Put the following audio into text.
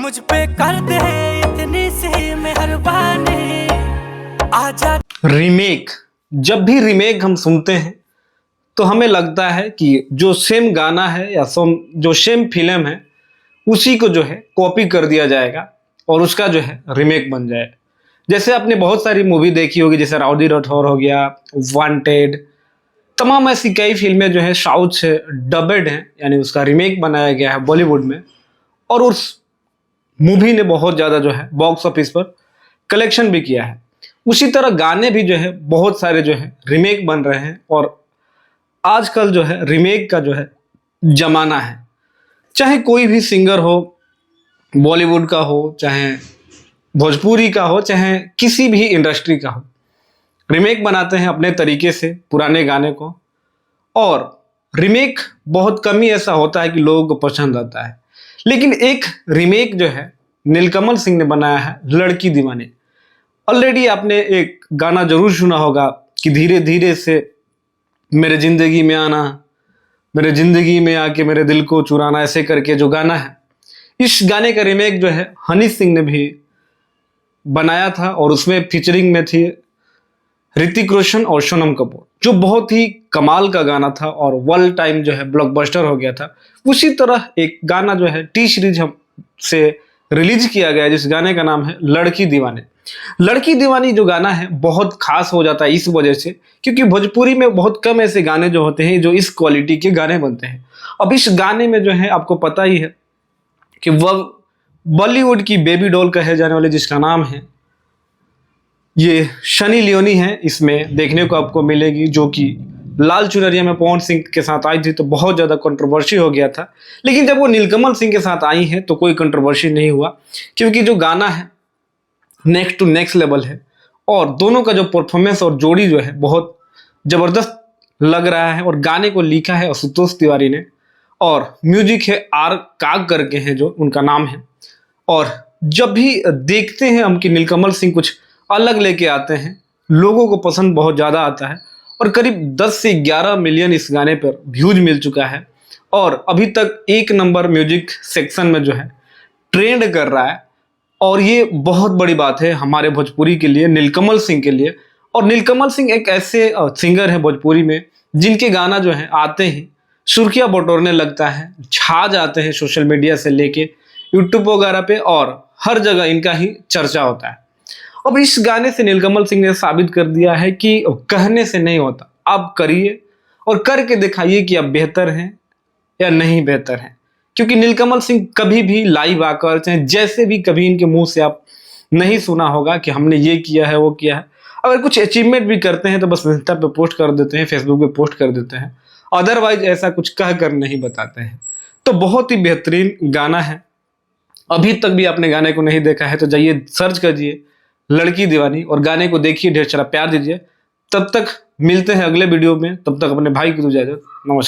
मुझ पे कर दे इतनी सी मेहरबानी आजा। रीमेक, जब भी रीमेक हम सुनते हैं तो हमें लगता है कि जो सेम गाना है या जो सेम फिल्म है उसी को जो है कॉपी कर दिया जाएगा और उसका जो है रीमेक बन जाए। जैसे आपने बहुत सारी मूवी देखी होगी, जैसे राउडी राठौर हो गया, वांटेड, तमाम ऐसी कई फिल्में जो है साउथ से डबेड हैं, यानी उसका रीमेक बनाया गया है बॉलीवुड में, और उस मूवी ने बहुत ज़्यादा जो है बॉक्स ऑफिस पर कलेक्शन भी किया है। उसी तरह गाने भी जो है बहुत सारे जो है रीमेक बन रहे हैं और आजकल जो है रीमेक का जो है जमाना है। चाहे कोई भी सिंगर हो, बॉलीवुड का हो, चाहे भोजपुरी का हो, चाहे किसी भी इंडस्ट्री का हो, रीमेक बनाते हैं अपने तरीके से पुराने गाने को। और रीमेक बहुत कम ही ऐसा होता है कि लोगों को पसंद आता है। लेकिन एक रीमेक जो है नीलकमल सिंह ने बनाया है, लड़की दीवानी। ऑलरेडी आपने एक गाना जरूर सुना होगा कि धीरे धीरे से मेरे जिंदगी में आना, मेरे जिंदगी में आके मेरे दिल को चुराना, ऐसे करके जो गाना है, इस गाने का रीमेक जो है हनी सिंह ने भी बनाया था और उसमें फीचरिंग में थी ऋतिक रोशन और सोनम कपूर, जो बहुत ही कमाल का गाना था और वर्ल्ड टाइम जो है ब्लॉकबस्टर हो गया था। उसी तरह एक गाना जो है टी सीरीज से रिलीज किया गया जिस गाने का नाम है लड़की दीवानी। लड़की दीवानी जो गाना है बहुत खास हो जाता है इस वजह से क्योंकि भोजपुरी में बहुत कम ऐसे गाने जो होते हैं जो इस क्वालिटी के गाने बनते हैं। अब इस गाने में जो है आपको पता ही है कि वह बॉलीवुड की बेबी डॉल कहे जाने वाले जिसका नाम है ये सनी लियोनी है, इसमें देखने को आपको मिलेगी, जो कि लाल चुनरिया में पवन सिंह के साथ आई थी तो बहुत ज़्यादा कंट्रोवर्सी हो गया था। लेकिन जब वो नीलकमल सिंह के साथ आई है तो कोई कंट्रोवर्सी नहीं हुआ क्योंकि जो गाना है नेक्स्ट टू नेक्स्ट लेवल है और दोनों का जो परफॉर्मेंस और जोड़ी जो है बहुत ज़बरदस्त लग रहा है। और गाने को लिखा है आशुतोष तिवारी ने और म्यूजिक है आर काग करके हैं जो उनका नाम है। और जब भी देखते हैं हम कि नीलकमल सिंह कुछ अलग लेके आते हैं, लोगों को पसंद बहुत ज़्यादा आता है और करीब 10 से 11 मिलियन इस गाने पर व्यूज मिल चुका है और अभी तक 1 नंबर म्यूजिक सेक्शन में जो है ट्रेंड कर रहा है। और ये बहुत बड़ी बात है हमारे भोजपुरी के लिए, नीलकमल सिंह के लिए। और नीलकमल सिंह एक ऐसे सिंगर है भोजपुरी में जिनके गाना जो है आते ही सुर्खियाँ बटोरने लगता है, छा जाते हैं सोशल मीडिया से लेके यूट्यूब वगैरह पे और हर जगह इनका ही चर्चा होता है। अब इस गाने से नीलकमल सिंह ने साबित कर दिया है कि कहने से नहीं होता, आप करिए और करके दिखाइए कि आप बेहतर हैं या नहीं बेहतर हैं। क्योंकि नीलकमल सिंह कभी भी लाइव आकर, चाहे जैसे भी, कभी इनके मुंह से आप नहीं सुना होगा कि हमने ये किया है वो किया है। अगर कुछ अचीवमेंट भी करते हैं तो बस इंस्टा पे पोस्ट कर देते हैं, फेसबुक पे पोस्ट कर देते हैं, अदरवाइज ऐसा कुछ कह कर नहीं बताते हैं। तो बहुत ही बेहतरीन गाना है। अभी तक भी आपने गाने को नहीं देखा है तो जाइए सर्च करिए लड़की दीवानी और गाने को देखिए, ढेर सारा प्यार दीजिए। तब तक मिलते हैं अगले वीडियो में, तब तक अपने भाई को दो इजाजत। नमस्कार।